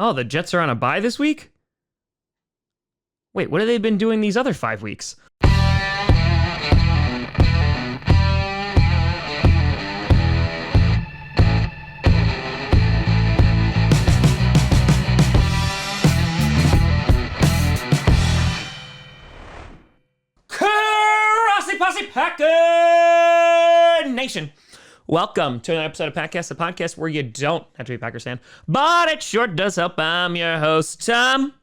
Oh, the Jets are on a bye this week? Wait, what have they been doing these other 5 weeks? Grossi Posse Packer Nation. Welcome to another episode of Packcast, the podcast where you don't have to be a Packers fan, but it sure does help. I'm your host, Tom.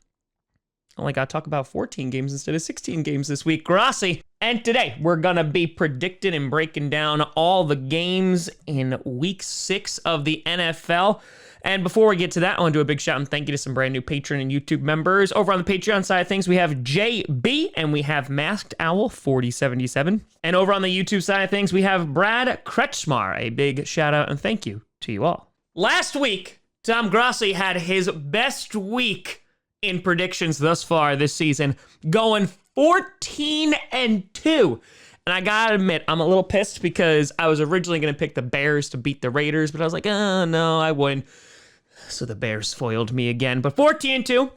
Only got to talk about 14 games instead of 16 games this week, Grossi. And today, we're going to be predicting and breaking down all the games in Week 6 of the NFL. And before we get to that, I want to do a big shout and thank you to some brand new Patreon and YouTube members. Over on the Patreon side of things, we have JB and we have Masked Owl 4077. And over on the YouTube side of things, we have Brad Kretschmar. A big shout out and thank you to you all. Last week, Tom Grossi had his best week in predictions thus far this season, going 14-2. And I gotta admit, I'm a little pissed because I was originally going to pick the Bears to beat the Raiders, but I was like, oh, no, I wouldn't. So the Bears foiled me again. But 14-2,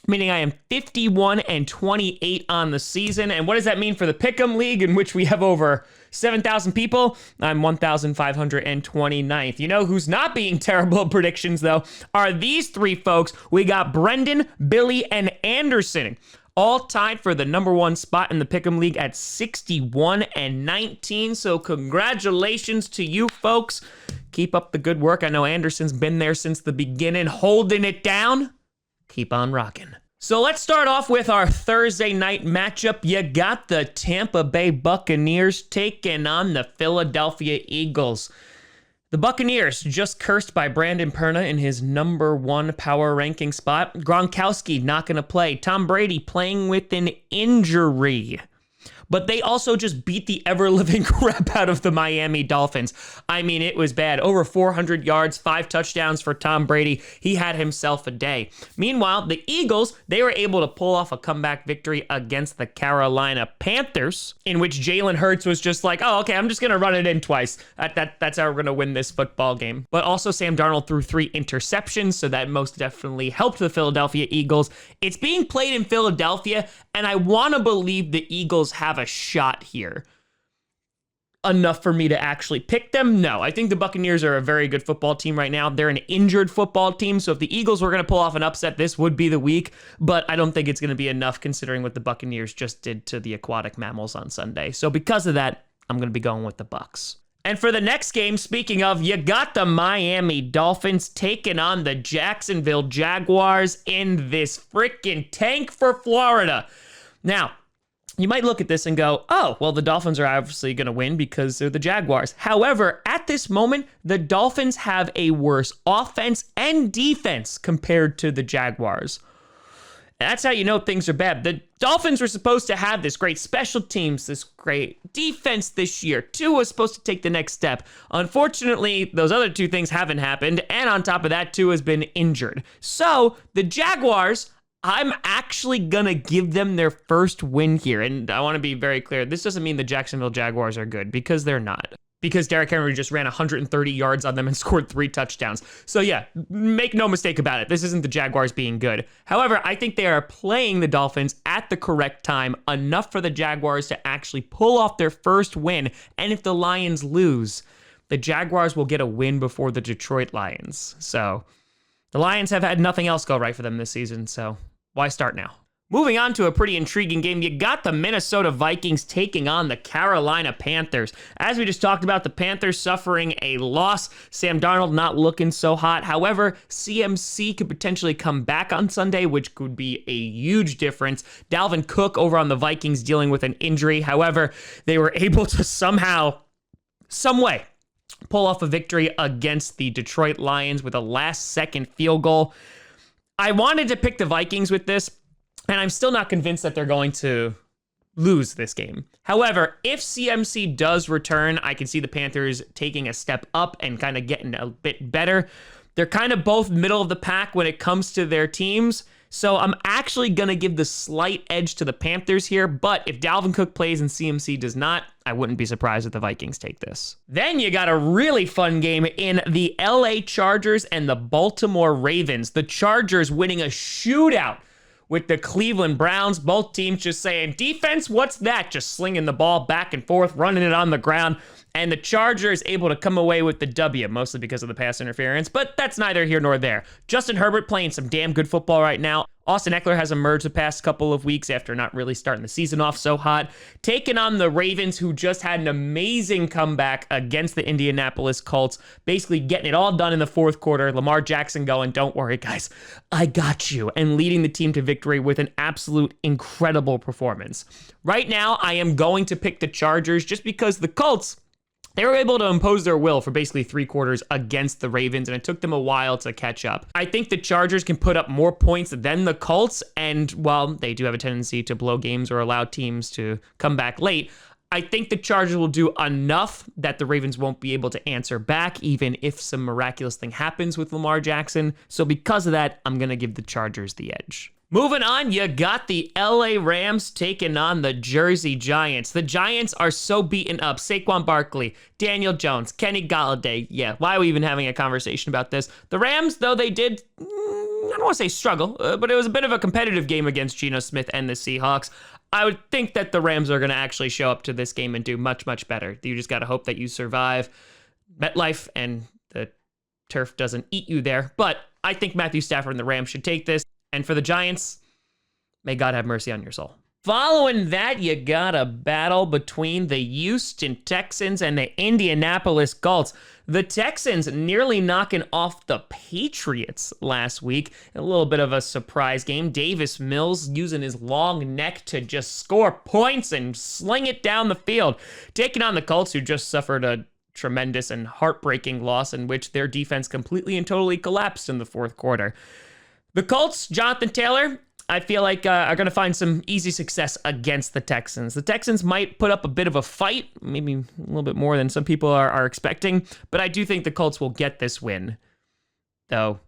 meaning I am 51-28 on the season. And what does that mean for the Pick'em League, in which we have over 7,000 people? I'm 1,529th. You know who's not being terrible at predictions, though, are these three folks. We got Brendan, Billy, and Anderson, all tied for the number one spot in the Pick'em League at 61-19. So congratulations to you folks. Keep up the good work. I know Anderson's been there since the beginning, holding it down. Keep on rocking. So let's start off with our Thursday night matchup. You got the Tampa Bay Buccaneers taking on the Philadelphia Eagles. The Buccaneers just cursed by Brandon Perna in his number one power ranking spot. Gronkowski not going to play. Tom Brady playing with an injury. But they also just beat the ever-living crap out of the Miami Dolphins. I mean, it was bad. Over 400 yards, 5 touchdowns for Tom Brady. He had himself a day. Meanwhile, the Eagles, they were able to pull off a comeback victory against the Carolina Panthers, in which Jalen Hurts was just like, oh, okay, I'm just going to run it in twice. That's how we're going to win this football game. But also Sam Darnold threw 3 interceptions, so that most definitely helped the Philadelphia Eagles. It's being played in Philadelphia, and I want to believe the Eagles have a shot here. Enough for me to actually pick them? No, I think the Buccaneers are a very good football team right now. They're an injured football team, so if the Eagles were going to pull off an upset, this would be the week, but I don't think it's going to be enough considering what the Buccaneers just did to the aquatic mammals on Sunday. So because of that, I'm going to be going with the Bucs. And for the next game, speaking of, you got the Miami Dolphins taking on the Jacksonville Jaguars in this freaking tank for Florida. Now, you might look at this and go, oh, well, the Dolphins are obviously going to win because they're the Jaguars. However, at this moment, the Dolphins have a worse offense and defense compared to the Jaguars. And that's how you know things are bad. The Dolphins were supposed to have this great special teams, this great defense this year. Tua was supposed to take the next step. Unfortunately, those other two things haven't happened. And on top of that, Tua has been injured. So the Jaguars, I'm actually going to give them their first win here. And I want to be very clear. This doesn't mean the Jacksonville Jaguars are good, because they're not. Because Derrick Henry just ran 130 yards on them and scored 3 touchdowns. So yeah, make no mistake about it. This isn't the Jaguars being good. However, I think they are playing the Dolphins at the correct time, enough for the Jaguars to actually pull off their first win. And if the Lions lose, the Jaguars will get a win before the Detroit Lions. So the Lions have had nothing else go right for them this season, so why start now? Moving on to a pretty intriguing game, you got the Minnesota Vikings taking on the Carolina Panthers. As we just talked about, the Panthers suffering a loss. Sam Darnold not looking so hot. However, CMC could potentially come back on Sunday, which could be a huge difference. Dalvin Cook over on the Vikings dealing with an injury. However, they were able to somehow, some way, pull off a victory against the Detroit Lions with a last-second field goal. I wanted to pick the Vikings with this, and I'm still not convinced that they're going to lose this game. However, if CMC does return, I can see the Panthers taking a step up and kind of getting a bit better. They're kind of both middle of the pack when it comes to their teams. So I'm actually going to give the slight edge to the Panthers here, but if Dalvin Cook plays and CMC does not, I wouldn't be surprised if the Vikings take this. Then you got a really fun game in the LA Chargers and the Baltimore Ravens. The Chargers winning a shootout with the Cleveland Browns. Both teams just saying, defense, what's that? Just slinging the ball back and forth, running it on the ground. And the Chargers able to come away with the W, mostly because of the pass interference, but that's neither here nor there. Justin Herbert playing some damn good football right now. Austin Eckler has emerged the past couple of weeks after not really starting the season off so hot, taking on the Ravens, who just had an amazing comeback against the Indianapolis Colts, basically getting it all done in the fourth quarter. Lamar Jackson going, don't worry, guys, I got you, and leading the team to victory with an absolute incredible performance. Right now, I am going to pick the Chargers just because the Colts, they were able to impose their will for basically 3 quarters against the Ravens, and it took them a while to catch up. I think the Chargers can put up more points than the Colts, and while they do have a tendency to blow games or allow teams to come back late, I think the Chargers will do enough that the Ravens won't be able to answer back, even if some miraculous thing happens with Lamar Jackson. So because of that, I'm going to give the Chargers the edge. Moving on, you got the LA Rams taking on the Jersey Giants. The Giants are so beaten up. Saquon Barkley, Daniel Jones, Kenny Golladay. Yeah, why are we even having a conversation about this? The Rams, though they did, I don't want to say struggle, but it was a bit of a competitive game against Geno Smith and the Seahawks. I would think that the Rams are going to actually show up to this game and do much, much better. You just got to hope that you survive MetLife and the turf doesn't eat you there. But I think Matthew Stafford and the Rams should take this. And for the Giants, may God have mercy on your soul. Following that, you got a battle between the Houston Texans and the Indianapolis Colts. The Texans nearly knocking off the Patriots last week. A little bit of a surprise game. Davis Mills using his long neck to just score points and sling it down the field. Taking on the Colts, who just suffered a tremendous and heartbreaking loss in which their defense completely and totally collapsed in the fourth quarter. The Colts, Jonathan Taylor, I feel like are going to find some easy success against the Texans. The Texans might put up a bit of a fight, maybe a little bit more than some people are expecting, but I do think the Colts will get this win, though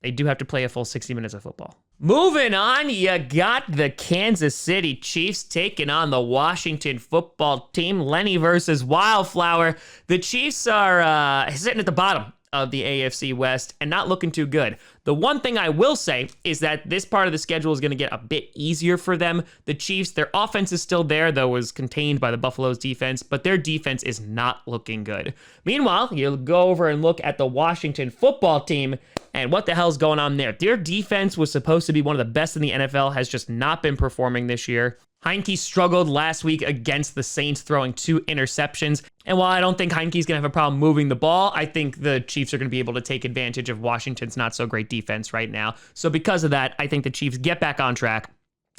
they do have to play a full 60 minutes of football. Moving on, you got the Kansas City Chiefs taking on the Washington football team. Lenny versus Wildflower. The Chiefs are sitting at the bottom of the AFC West and not looking too good. The one thing I will say is that this part of the schedule is going to get a bit easier for them. The Chiefs, their offense is still there, though was contained by the Buffalo's defense, but their defense is not looking good. Meanwhile, you go over and look at the Washington football team, and what the hell's going on there? Their defense was supposed to be one of the best in the NFL, has just not been performing this year. Heineke struggled last week against the Saints, throwing 2 interceptions. And while I don't think Heineke's going to have a problem moving the ball, I think the Chiefs are going to be able to take advantage of Washington's not so great defense right now. So because of that, I think the Chiefs get back on track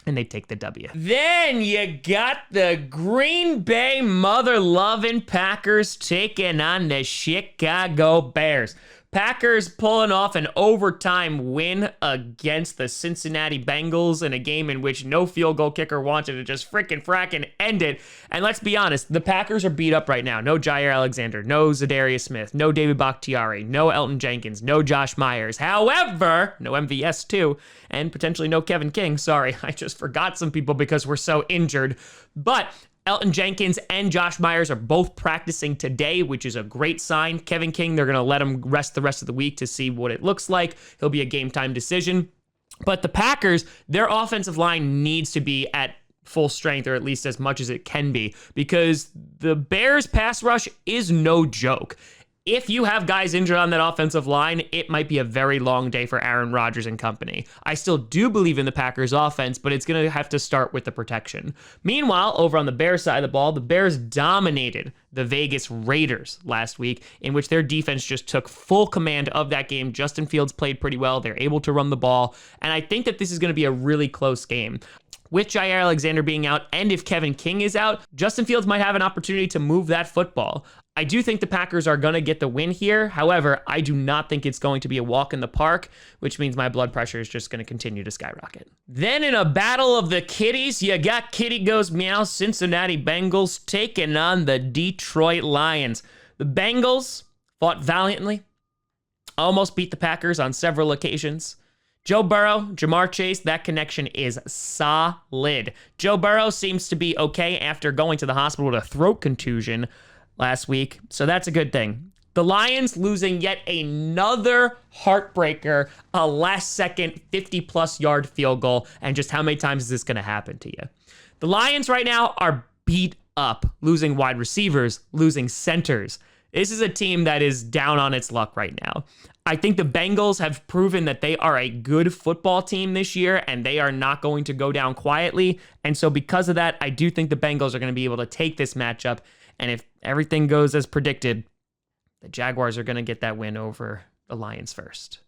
and they take the W. Then you got the Green Bay mother-loving Packers taking on the Chicago Bears. Packers pulling off an overtime win against the Cincinnati Bengals in a game in which no field goal kicker wanted to just fracking end it. And let's be honest, the Packers are beat up right now. No Jair Alexander, no Zadarius Smith, no David Bakhtiari, no Elton Jenkins, no Josh Myers. However, no MVS too, and potentially no Kevin King. Sorry, I just forgot some people because we're so injured. But Elton Jenkins and Josh Myers are both practicing today, which is a great sign. Kevin King, they're going to let him rest the rest of the week to see what it looks like. He'll be a game time decision. But the Packers, their offensive line needs to be at full strength, or at least as much as it can be, because the Bears pass rush is no joke. If you have guys injured on that offensive line, it might be a very long day for Aaron Rodgers and company. I still do believe in the Packers offense, but it's going to have to start with the protection. Meanwhile, over on the Bears side of the ball, the Bears dominated the Vegas Raiders last week, in which their defense just took full command of that game. Justin Fields played pretty well. They're able to run the ball, and I think that this is going to be a really close game. With Jair Alexander being out, and if Kevin King is out, Justin Fields might have an opportunity to move that football. I do think the Packers are going to get the win here. However, I do not think it's going to be a walk in the park, which means my blood pressure is just going to continue to skyrocket. Then in a battle of the kitties, you got Kitty Goes Meow Cincinnati Bengals taking on the Detroit Lions. The Bengals fought valiantly, almost beat the Packers on several occasions. Joe Burrow, Jamar Chase, that connection is solid. Joe Burrow seems to be okay after going to the hospital with a throat contusion last week, so that's a good thing. The Lions losing yet another heartbreaker, a last-second 50-plus yard field goal, and just how many times is this going to happen to you? The Lions right now are beat up, losing wide receivers, losing centers. This is a team that is down on its luck right now. I think the Bengals have proven that they are a good football team this year, and they are not going to go down quietly. And so because of that, I do think the Bengals are going to be able to take this matchup. And if everything goes as predicted, the Jaguars are going to get that win over the Lions first.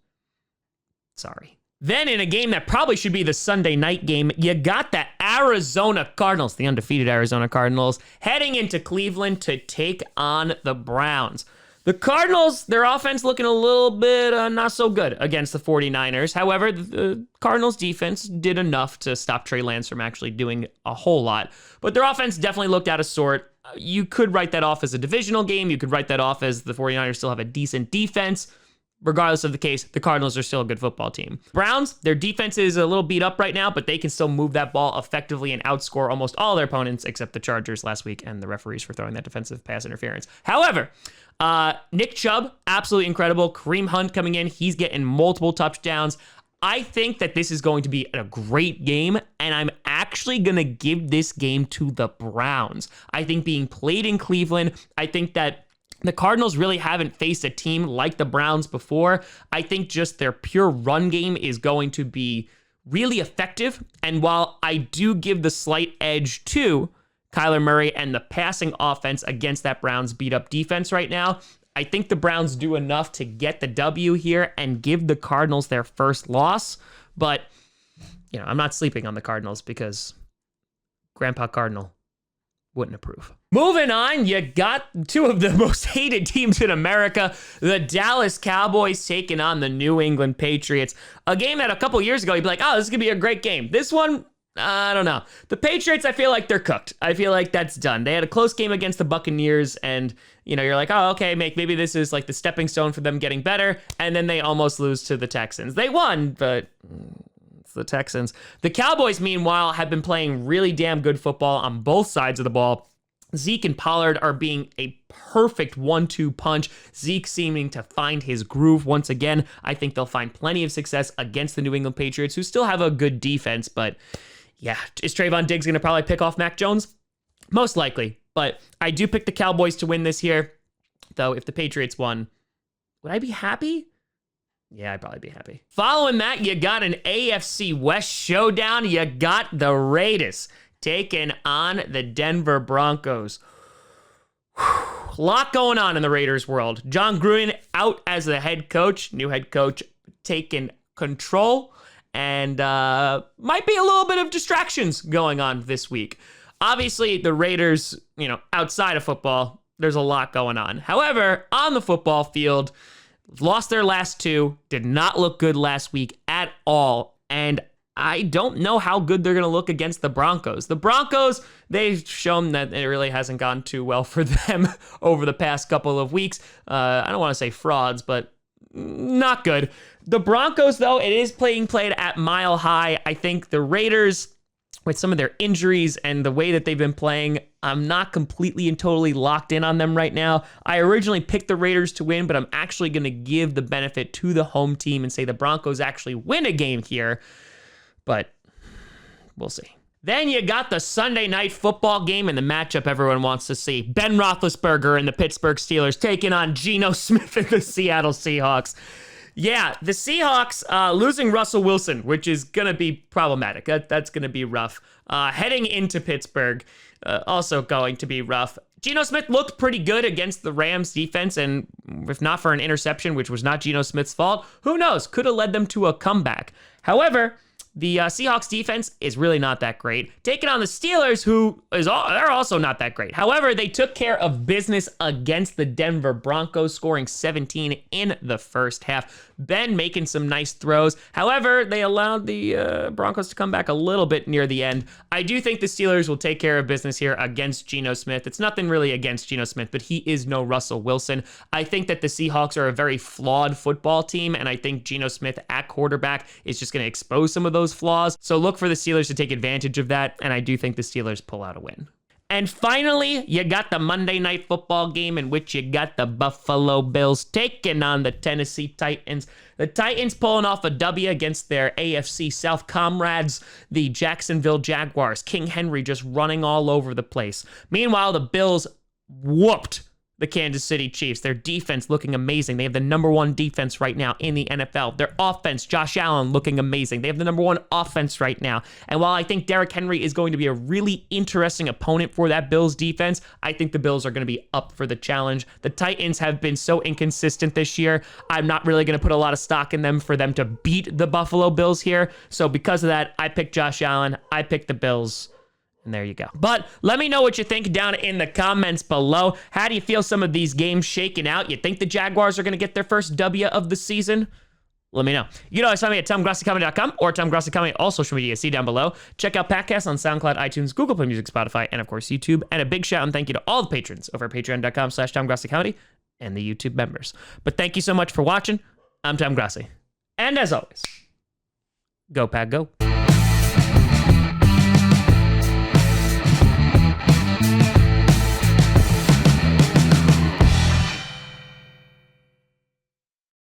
Sorry. Then in a game that probably should be the Sunday night game, you got the Arizona Cardinals, the undefeated Arizona Cardinals, heading into Cleveland to take on the Browns. The Cardinals, their offense looking a little bit not so good against the 49ers. However, the Cardinals defense did enough to stop Trey Lance from actually doing a whole lot. But their offense definitely looked out of sort. You could write that off as a divisional game. You could write that off as the 49ers still have a decent defense. Regardless of the case, the Cardinals are still a good football team. Browns, their defense is a little beat up right now, but they can still move that ball effectively and outscore almost all their opponents except the Chargers last week and the referees for throwing that defensive pass interference. However, Nick Chubb, absolutely incredible. Kareem Hunt coming in. He's getting multiple touchdowns. I think that this is going to be a great game, and I'm actually going to give this game to the Browns. I think being played in Cleveland, I think that the Cardinals really haven't faced a team like the Browns before. I think just their pure run game is going to be really effective. And while I do give the slight edge to Kyler Murray and the passing offense against that Browns beat up defense right now, I think the Browns do enough to get the W here and give the Cardinals their first loss. But, I'm not sleeping on the Cardinals because Grandpa Cardinal wouldn't approve. Moving on, you got two of the most hated teams in America, the Dallas Cowboys taking on the New England Patriots. A game that a couple years ago, you'd be like, oh, this is going to be a great game. This one, I don't know. The Patriots, I feel like they're cooked. I feel like that's done. They had a close game against the Buccaneers, and, you're like, oh, okay, maybe this is like the stepping stone for them getting better, and then they almost lose to the Texans. They won, but it's the Texans. The Cowboys, meanwhile, have been playing really damn good football on both sides of the ball. Zeke and Pollard are being a perfect 1-2 punch. Zeke seeming to find his groove once again. I think they'll find plenty of success against the New England Patriots, who still have a good defense. But yeah, is Trayvon Diggs going to probably pick off Mac Jones? Most likely. But I do pick the Cowboys to win this here. Though if the Patriots won, would I be happy? Yeah, I'd probably be happy. Following that, you got an AFC West showdown. You got the Raiders taking on the Denver Broncos. A lot going on in the Raiders world. John Gruden out as the head coach, new head coach taking control, and might be a little bit of distractions going on this week. Obviously, the Raiders, outside of football, there's a lot going on. However, on the football field, lost their last two, did not look good last week at all, and I don't know how good they're going to look against the Broncos. The Broncos, they've shown that it really hasn't gone too well for them over the past couple of weeks. I don't want to say frauds, but not good. The Broncos, though, it is played at Mile High. I think the Raiders, with some of their injuries and the way that they've been playing, I'm not completely and totally locked in on them right now. I originally picked the Raiders to win, but I'm actually going to give the benefit to the home team and say the Broncos actually win a game here. But we'll see. Then you got the Sunday night football game and the matchup everyone wants to see. Ben Roethlisberger and the Pittsburgh Steelers taking on Geno Smith and the Seattle Seahawks. Yeah, the Seahawks losing Russell Wilson, which is going to be problematic. That's going to be rough. Heading into Pittsburgh, also going to be rough. Geno Smith looked pretty good against the Rams defense, and if not for an interception, which was not Geno Smith's fault, who knows? Could have led them to a comeback. However, The Seahawks defense is really not that great. Taking on the Steelers, they're also not that great. However, they took care of business against the Denver Broncos, scoring 17 in the first half. Ben making some nice throws. However, they allowed the Broncos to come back a little bit near the end. I do think the Steelers will take care of business here against Geno Smith. It's nothing really against Geno Smith, but he is no Russell Wilson. I think that the Seahawks are a very flawed football team, and I think Geno Smith at quarterback is just going to expose some of those flaws. So look for the Steelers to take advantage of that, and I do think the Steelers pull out a win. And finally, you got the Monday Night Football game in which you got the Buffalo Bills taking on the Tennessee Titans. The Titans pulling off a W against their AFC South comrades, the Jacksonville Jaguars. King Henry just running all over the place. Meanwhile, the Bills whooped the Kansas City Chiefs. Their defense looking amazing. They have the #1 defense right now in the NFL. Their offense, Josh Allen, looking amazing. They have the #1 offense right now. And while I think Derrick Henry is going to be a really interesting opponent for that Bills defense, I think the Bills are going to be up for the challenge. The Titans have been so inconsistent this year. I'm not really going to put a lot of stock in them for them to beat the Buffalo Bills here. So because of that, I picked Josh Allen. I picked the Bills. And there you go. But let me know what you think down in the comments below. How do you feel some of these games shaking out? You think the Jaguars are going to get their first W of the season? Let me know. You know, always find me at TomGrossiComedy.com or Tom Grossi Comedy, all social media. See down below. Check out podcasts on SoundCloud, iTunes, Google Play Music, Spotify, and of course YouTube. And a big shout and thank you to all the patrons over at patreon.com/TomGrossiComedy and the YouTube members. But thank you so much for watching. I'm Tom Grossi. And as always, go Pack Go.